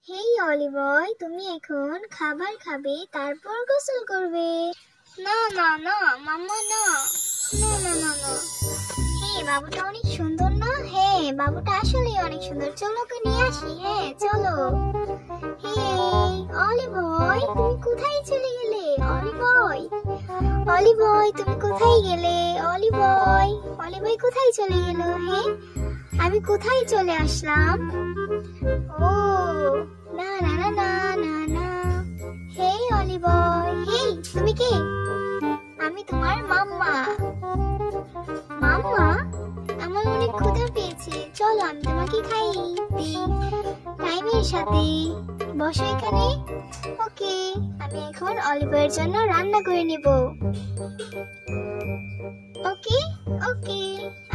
হেই অলি বয়, তুমি এখন খাবার খাবে, তারপর গোসল করবে। না না না মাম্মা, না না না না না। হ্যাঁ, বাবুটা অনেক সুন্দর না? হ্যাঁ, বাবুটা আসলে অনেক সুন্দর। চলো ওকে নিয়ে আসি। হ্যাঁ চলো। হেই অলি বয়, তুমি কোথায় চলে গেলে? অলি বয়, অলি বয় তুমি কোথায় গেলে? অলি বয়, অলি বয় কোথায় চলে গেল? হ্যাঁ, আমি কোথায় চলে আসলাম? ও না না না না না না। হেই অলি বয়, হেই তুমি কে? আমি তোমার মাম্মা। মাম্মা, আমার অনেক ক্ষুধা পেয়েছে, চলো আমি তোমাকে খাইয়ে দিই টাইমের সাথে। বসো এখানে। ওকে, আমি এখন অলিভারের জন্য রান্না করে নেব। ওকে ওকে,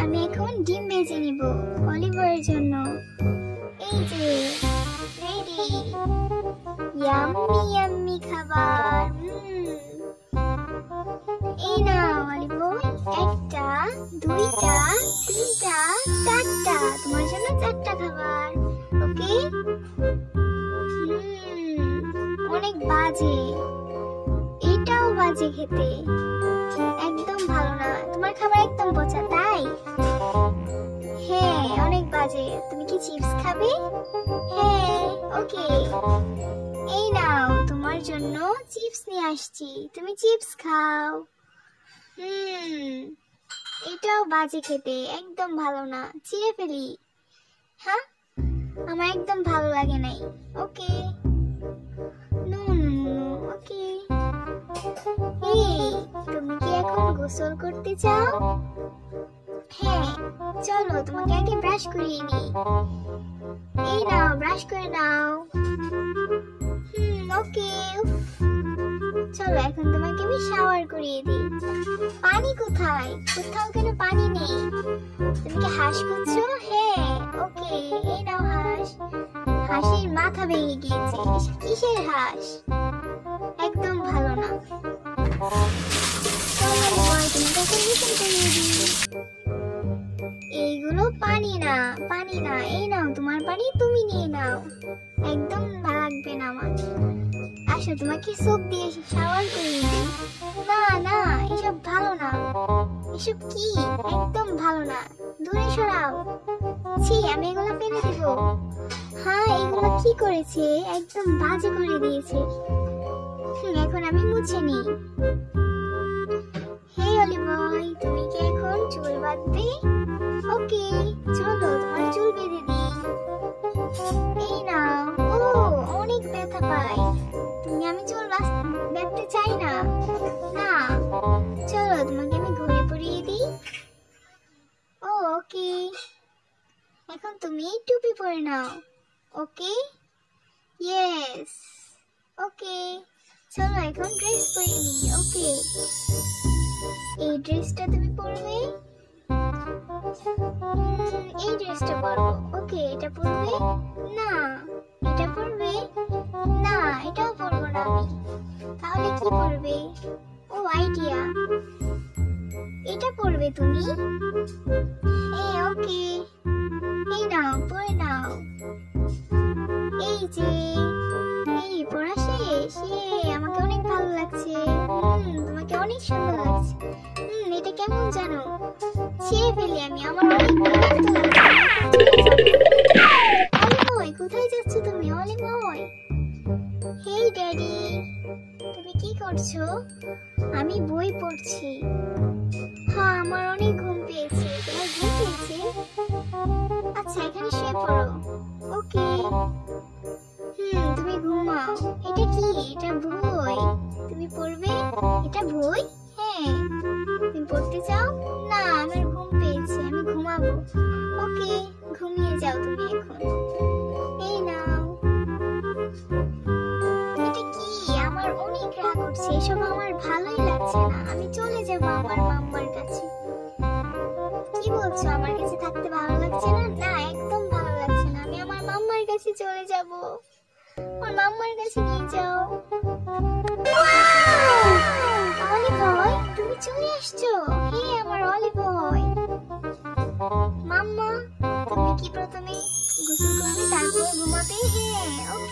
আমি এখন ডিম ভেজে নিব অলিভারের জন্য। এই যে রেডি, ইয়াম্মি ইয়াম্মি খাবার। এই নাও অলিভার, একটা, দুইটা, তিনটা, চারটা, তোমার জন্য চারটা খাবার। ওকে। অনেক বাজে, এটাও বাজে খেতে, একদম ভালো না। তোমার খাবার একদম পচা, তাই? হ্যাঁ অনেক বাজে। তুমি কি চিপস খাবে? হ্যাঁ ওকে, এই নাও তোমার জন্য চিপস নিয়ে আসছি, তুমি চিপস খাও। এটাও বাজে খেতে, একদম ভালো না, ছিঁড়ে ফেলি। হ্যাঁ, আমার একদম ভালো লাগে নাই। ওকে, নো নো নো, ওকে। এই, তুমি কি এখন গোসল করতে চাও? হ্যাঁ চলো, তোমাকে আগে ব্রাশ করিয়ে নিই। এই নাও, ব্রাশ করে নাও। ওকে, চলো এখন তোমাকে আমি শাওয়ার করিয়ে দিই। পানি কোথায়? কোথাও কেন পানি নেই? তুমি কি হাঁস খুঁজছো? হ্যাঁ ওকে, এই নাও হাঁস। হাঁসের মাথা ভেঙে গিয়েছে, কিসের হাঁস? একদম ভালো না। এইগুলো পানি না, পানি না। এই নাও তোমার পানি, তুমি নিয়ে নাও, একদম লাগবে না আমার। আসো, তোমাকে সোপ দিয়ে শাওয়ার করিয়ে দিই। না না, এসব ভালো না। এসব কি? একদম ভালো না, দূরে সরাও। ছি, আমি এগুলো ফেলে দিব। হ্যাঁ, এগুলো কি করেছে? একদম বাজে করে দিয়েছে। এখন আমি মুছে নিই। হেই অলি বয়, তুমি কি এখন চুল বাঁধবে? ওকে, চলো তোমার চুল বেঁধে দিই। এই নাও। ও, অনেক ব্যথা পাই। আমি চুল বাঁধতে চাই না। না, চলো তোমাকে আমি ঘুরে পরিয়ে দিই। ও ওকে, এখন তুমি টুপি পরে নাও। ওকে, ইয়েস। ওকে, চলো এখন ড্রেস পরে নিই। ওকে, এই ড্রেসটা তুমি পরবে। এই ড্রেসটা পরবো। ওকে, এটা পরবে না, এটা পরবে না, এটাও পরবো না আমি। তাহলে কি পরবে? ও আইডিয়া, এটা পরবে তুমি। ওকে, এই নাও, পরে নাও। এই যে, এই পড়া শেষ। আমাকে অনেক ভালো লাগছে। তোমাকে অনেক সুন্দর লাগছে। এটা কেমন জানো? ছিঁড়ে ফেলি আমি, আমার অনেক বিরক্ত লাগছে। অলিময়, কোথায় যাচ্ছ তুমি? অলিময়। হেই ড্যাডি, তুমি কি করছো? আমি বই পড়ছি। হ্যাঁ, আমার অনেক ঘুম পেয়েছে। তোমার ঘুম পেয়েছে? আচ্ছা, এখানে শুয়ে পড়ো। ওকে। তুমি ঘুমাও। এটা কি? এটা বই। তুমি পড়বে? এটা বই? হ্যাঁ। তুমি পড়তে চাও? না, আমার ঘুম পেয়েছে, আমি ঘুমাবো। ওকে, ঘুমিয়ে যাও তুমি এখন। এই নাও। এটা কি? আমার অনেক রাগ উঠছে, এসব আমার ভালোই লাগছে না। আমি চলে যাব আমার মাম্মার কাছে। কি বলছো? আমার কাছে থাকতে ভালো লাগছে না? না, একদম ভালো লাগছে না। আমি আমার মাম্মার কাছে চলে যাব। আমার মাম্মার কাছে নিয়ে যাও। অলি বয়, তুমি চলে আসছো? হে আমার অলি বয়। মাম্মা, তুমি কি প্রথমে গোসল করবে তারপর ঘুমাবে? হ্যাঁ ওকে।